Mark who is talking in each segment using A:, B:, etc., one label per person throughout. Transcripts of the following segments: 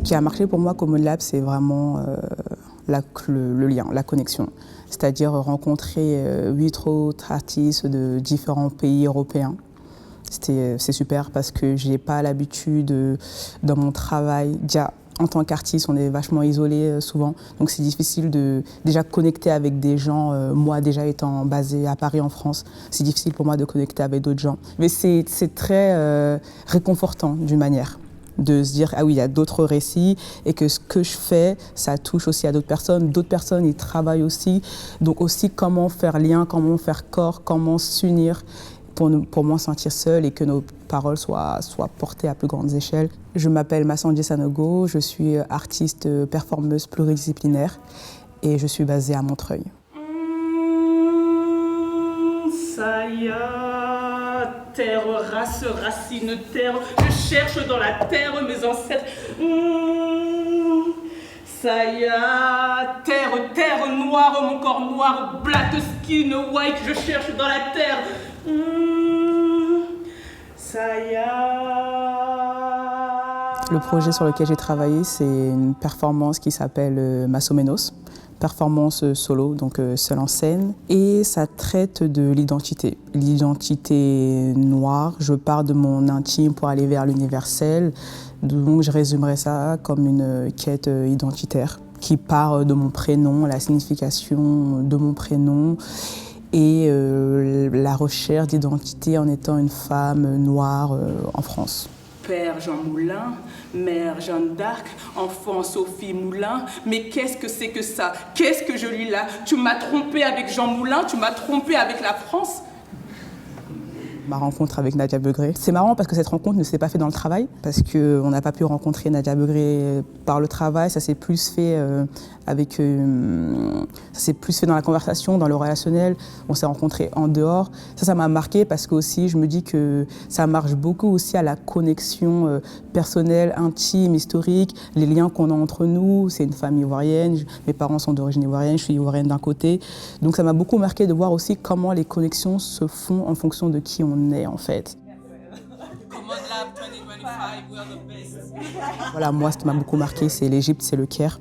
A: qui a marqué pour moi comme lab, c'est vraiment le lien, la connexion. C'est-à-dire rencontrer 8 autres artistes de différents pays européens. C'est super parce que je n'ai pas l'habitude dans mon travail. Déjà, en tant qu'artiste, on est vachement isolé souvent. Donc c'est difficile de déjà connecter avec des gens. Moi, déjà étant basée à Paris en France, c'est difficile pour moi de connecter avec d'autres gens. Mais c'est très réconfortant d'une manière. De se dire, ah oui, il y a d'autres récits et que ce que je fais, ça touche aussi à d'autres personnes. D'autres personnes, ils travaillent aussi. Donc aussi, comment faire lien, comment faire corps, comment s'unir pour moins sentir seule et que nos paroles soient portées à plus grandes échelles. Je m'appelle Maison, je suis artiste performeuse pluridisciplinaire et je suis basée à Montreuil.
B: Ça y est, terre, race, racine, terre, je cherche dans la terre mes ancêtres. Ça y est, terre, terre noire, mon corps noir, black skin, white, je cherche dans la terre. Ça y est.
A: Le projet sur lequel j'ai travaillé, c'est une performance qui s'appelle Mason, performance solo, donc seule en scène. Et ça traite de l'identité. L'identité noire, je pars de mon intime pour aller vers l'universel. Donc je résumerais ça comme une quête identitaire qui part de mon prénom, la signification de mon prénom et la recherche d'identité en étant une femme noire en France.
B: Père Jean Moulin, mère Jeanne d'Arc, enfant Sophie Moulin, mais qu'est-ce que c'est que ça? Qu'est-ce que je lis là? Tu m'as trompé avec Jean Moulin, tu m'as trompé avec la France?
A: Ma rencontre avec Nadia Begré. C'est marrant parce que cette rencontre ne s'est pas faite dans le travail, parce qu'on n'a pas pu rencontrer Nadia Begré par le travail, ça s'est plus fait ça s'est plus fait dans la conversation, dans le relationnel. On s'est rencontrés en dehors. Ça m'a marqué parce que aussi, je me dis que ça marche beaucoup aussi à la connexion personnelle, intime, historique, les liens qu'on a entre nous. C'est une famille ivoirienne, mes parents sont d'origine ivoirienne, je suis ivoirienne d'un côté. Donc ça m'a beaucoup marqué de voir aussi comment les connexions se font en fonction de qui on est en fait. Voilà, moi ce qui m'a beaucoup marqué c'est l'Égypte, c'est le Caire.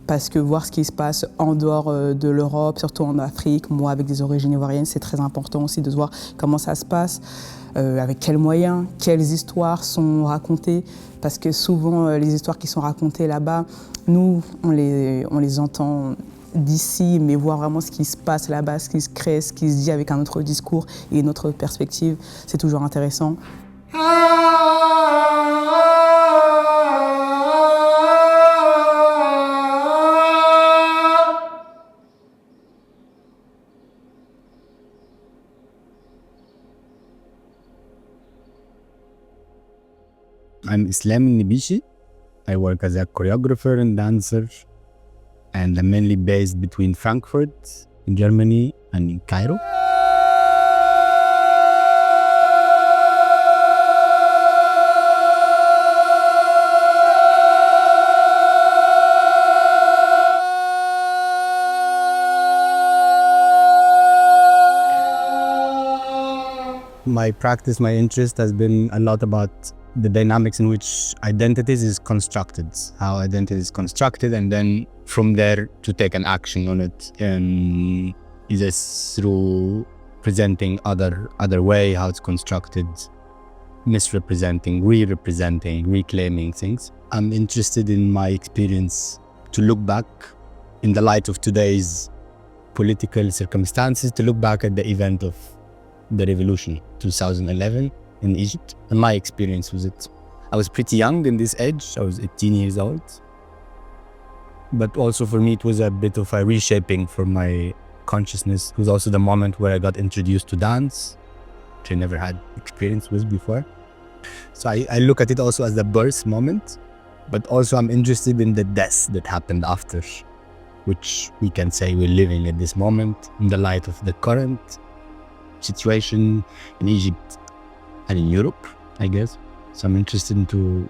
A: Parce que voir ce qui se passe en dehors de l'Europe, surtout en Afrique, moi avec des origines ivoiriennes, c'est très important aussi de voir comment ça se passe, avec quels moyens, quelles histoires sont racontées. Parce que souvent les histoires qui sont racontées là-bas, nous on les entend d'ici, mais voir vraiment ce qui se passe là-bas, ce qui se crée, ce qui se dit avec un autre discours et une autre perspective, c'est toujours intéressant.
C: I'm Islam Nibishi. I work as a choreographer and dancer, and I'm mainly based between Frankfurt in Germany and in Cairo. My practice, my interest has been a lot about the dynamics in which identities is constructed, how identity is constructed, and then from there to take an action on it, either through presenting other way how it's constructed, misrepresenting, re-representing, reclaiming things. I'm interested in my experience to look back in the light of today's political circumstances, to look back at the event of the revolution, 2011 in Egypt, and my experience with it. I was pretty young in this age, I was 18 years old. But also for me it was a bit of a reshaping for my consciousness. It was also the moment where I got introduced to dance, which I never had experience with before. So I look at it also as the birth moment, but also I'm interested in the death that happened after, which we can say we're living at this moment in the light of the current situation in Egypt and in Europe, I guess. So I'm interested into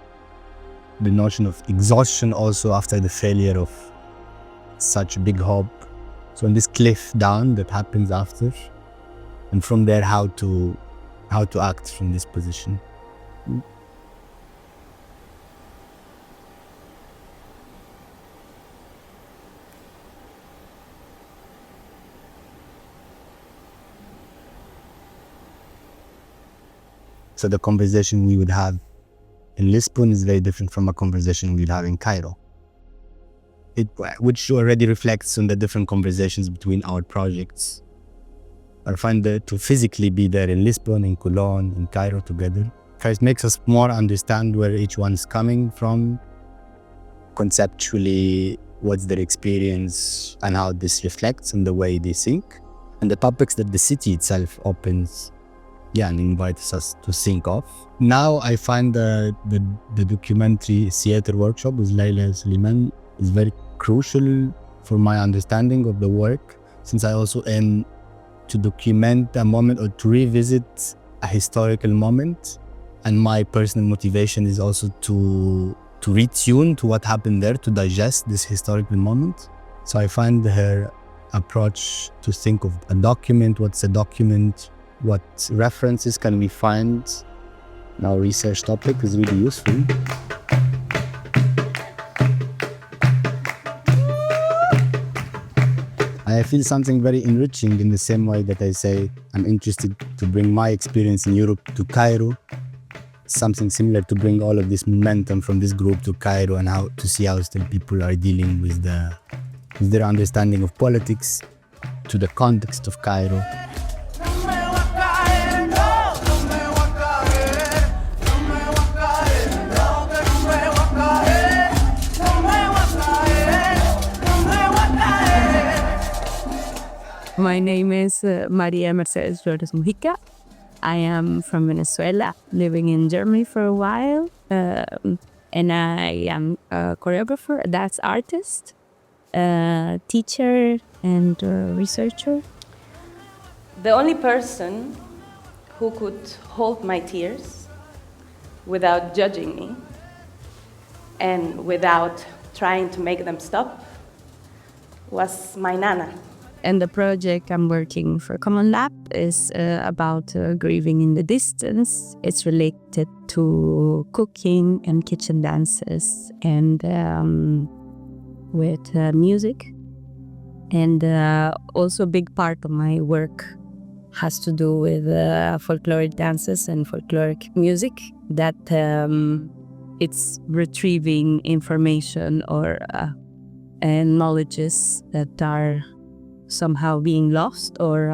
C: the notion of exhaustion also after the failure of such big hope. So on this cliff down that happens after, and from there how to act from this position. So the conversation we would have in Lisbon is very different from a conversation we'd have in Cairo. Which already reflects on the different conversations between our projects. I find that to physically be there in Lisbon, in Cologne, in Cairo together, first makes us more understand where each one's coming from, conceptually, what's their experience and how this reflects in the way they think, and the topics that the city itself opens and invites us to think of. Now I find the documentary theater workshop with Leila Suleiman is very crucial for my understanding of the work, since I also aim to document a moment or to revisit a historical moment, and my personal motivation is also to retune to what happened there, to digest this historical moment. So I find her approach to think of a document, what's a document, what references can we find in our research topic is really useful. I feel something very enriching in the same way that I say I'm interested to bring my experience in Europe to Cairo. Something similar to bring all of this momentum from this group to Cairo, and how to see how still people are dealing with their understanding of politics to the context of Cairo.
D: My name is Maria Mercedes Flores Mujica. I am from Venezuela, living in Germany for a while, and I am a choreographer, a dance artist, teacher, and researcher.
E: The only person who could hold my tears without judging me and without trying to make them stop was my Nana.
D: And the project I'm working for Common Lab is about grieving in the distance. It's related to cooking and kitchen dances and with music. And also a big part of my work has to do with folkloric dances and folkloric music, that it's retrieving information or knowledges that are somehow being lost or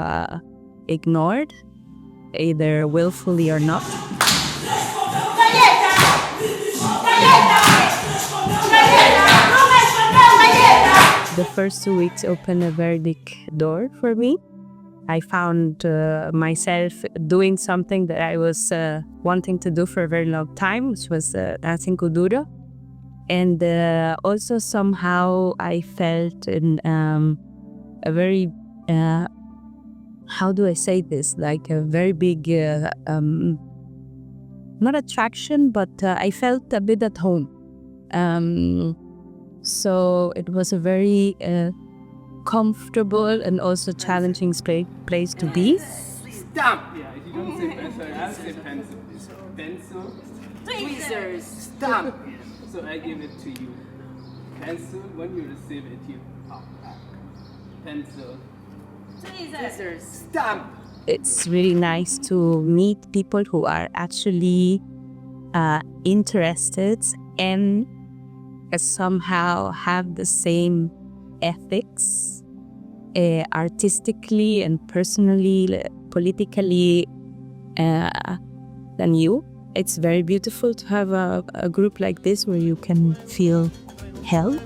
D: ignored, either willfully or not. The first 2 weeks opened a very big door for me. I found myself doing something that I was wanting to do for a very long time, which was dancing kuduro. And also somehow I felt in a very, how do I say this, like a very big, not attraction, but I felt a bit at home. So it was a very comfortable and also challenging place to be.
B: Stamp! Yeah, if you don't say pencil, I'll say pencil. Pencil. Tweezers. Stamp! So I give it to you. Pencil, when you receive it, you pop back. Pencil. Tweezers. Stamp!
D: It's really nice to meet people who are actually interested and somehow have the same ethics, artistically and personally, politically, than you. It's very beautiful to have a group like this where you can feel held.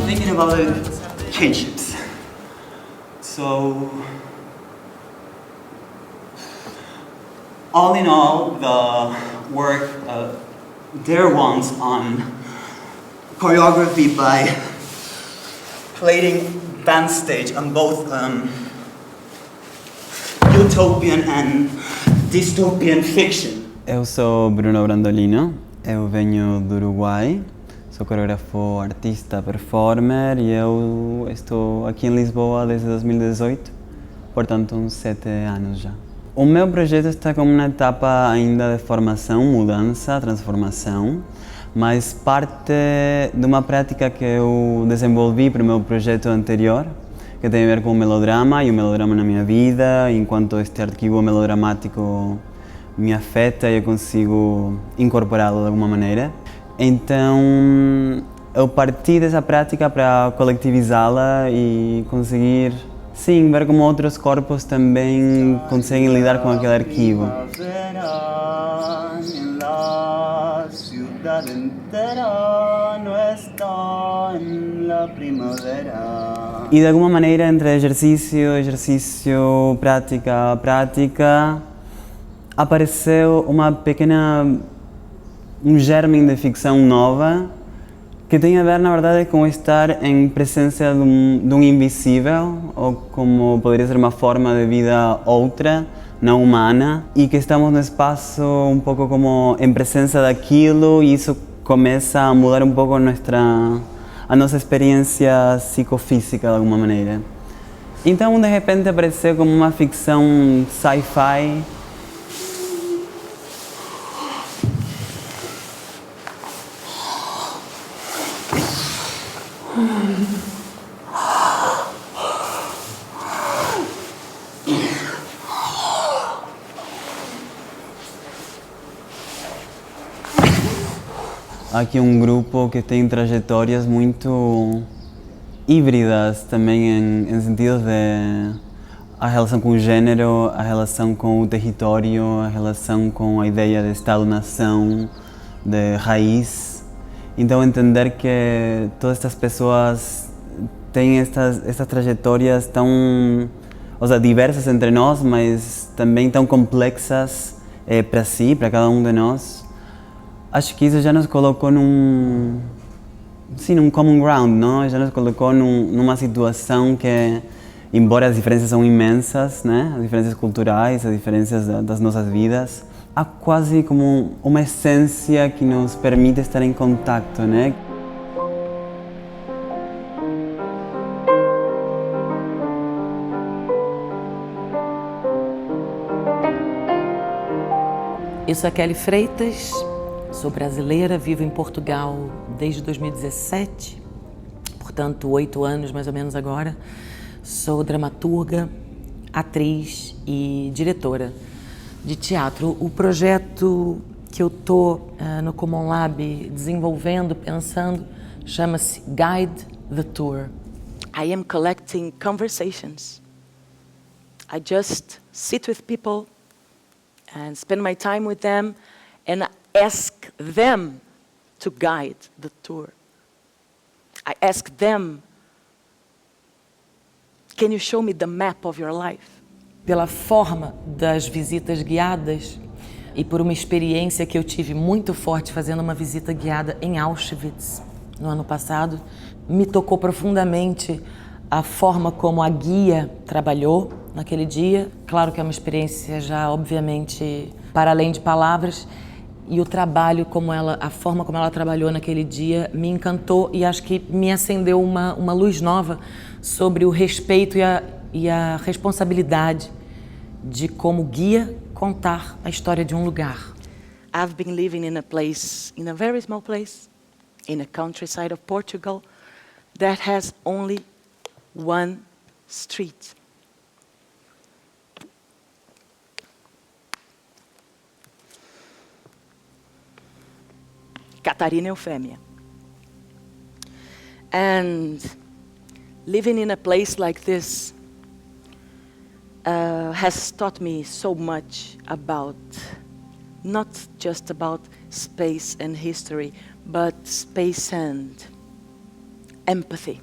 F: Thinking about kinships. So, all in all, the work there ones on choreography by plating dance stage on both utopian and dystopian fiction.
G: Eu sou Bruno Brandolino, eu venho do Uruguai, sou coreógrafo, artista, performer e eu estou aqui em Lisboa desde 2018, portanto uns 7 anos já. O meu projeto está como uma etapa ainda de formação, mudança, transformação, mas parte de uma prática que eu desenvolvi para o meu projeto anterior, que tem a ver com o melodrama e o melodrama na minha vida, enquanto este arquivo melodramático me afeta e eu consigo incorporá-lo de alguma maneira. Então, eu parti dessa prática para coletivizá-la e conseguir, sim, ver como outros corpos também conseguem lidar com aquele arquivo. E de alguma maneira, entre exercício, prática, apareceu um germe de ficção nova que tem a ver, na verdade, com estar em presença de um invisível, ou como poderia ser uma forma de vida outra, não humana, e que estamos no espaço um pouco como em presença daquilo, e isso começa a mudar um pouco a nossa experiência psicofísica de alguma maneira. Então, de repente, apareceu como uma ficção sci-fi. Aqui um grupo que tem trajetórias muito híbridas também em sentido de a relação com o gênero, a relação com o território, a relação com a ideia de Estado-nação, de raiz. Então entender que todas estas pessoas têm estas trajetórias tão, ou seja, diversas entre nós, mas também tão complexas para si, para cada um de nós. Acho que isso já nos colocou num common ground, não? Já nos colocou numa situação que, embora as diferenças são imensas, né? As diferenças culturais, as diferenças das nossas vidas, há quase como uma essência que nos permite estar em contato, né?
H: Eu sou a Kelly Freitas. Sou brasileira, vivo em Portugal desde 2017, portanto 8 anos mais ou menos agora. Sou dramaturga, atriz e diretora de teatro. O projeto que eu estou no Common Lab desenvolvendo, pensando, chama-se Guide the Tour. I am collecting conversations. I just sit with people and spend my time with them and ask them to guide the tour. I ask them, can you show me the map of your life? Pela forma das visitas guiadas e por uma experiência que eu tive muito forte fazendo uma visita guiada em Auschwitz no ano passado, me tocou profundamente a forma como a guia trabalhou naquele dia. Claro que é uma experiência já, obviamente, para além de palavras. E o trabalho, a forma como ela trabalhou naquele dia me encantou e acho que me acendeu uma luz nova sobre o respeito e a responsabilidade de, como guia, contar a história de um lugar. I've been living in a very small place, in a countryside of Portugal, that has only one street. Catarina Eufêmia. And living in a place like this has taught me so much about, not just about space and history, but space and empathy.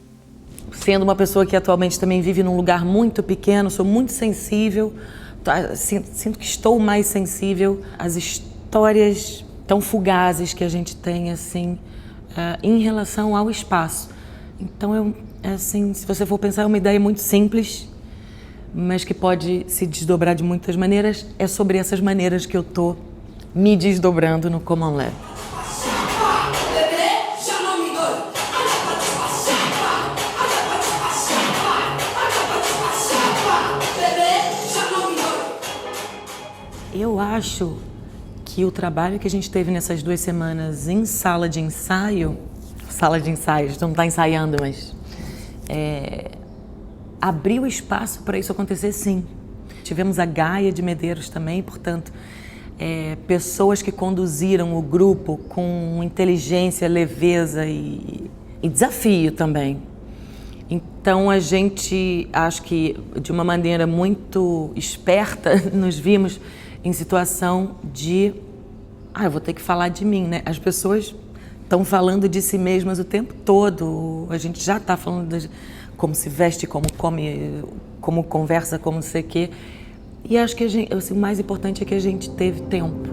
H: Sendo uma pessoa que atualmente também vive num lugar muito pequeno, sou muito sensível, sinto que estou mais sensível às histórias tão fugazes que a gente tem, assim, em relação ao espaço. Então, assim, se você for pensar, é uma ideia muito simples, mas que pode se desdobrar de muitas maneiras. É sobre essas maneiras que eu estou me desdobrando no Common Lab. Eu acho que o trabalho que a gente teve nessas 2 semanas em sala de ensaios, não está ensaiando, mas abriu espaço para isso acontecer, sim. Tivemos a Gaia de Medeiros também, portanto, pessoas que conduziram o grupo com inteligência, leveza e desafio também. Então a gente, acho que de uma maneira muito esperta, nos vimos em situação de, eu vou ter que falar de mim, né? As pessoas estão falando de si mesmas o tempo todo, a gente já está falando de como se veste, como come, como conversa, como não sei o quê. E acho que o mais importante é que a gente teve tempo.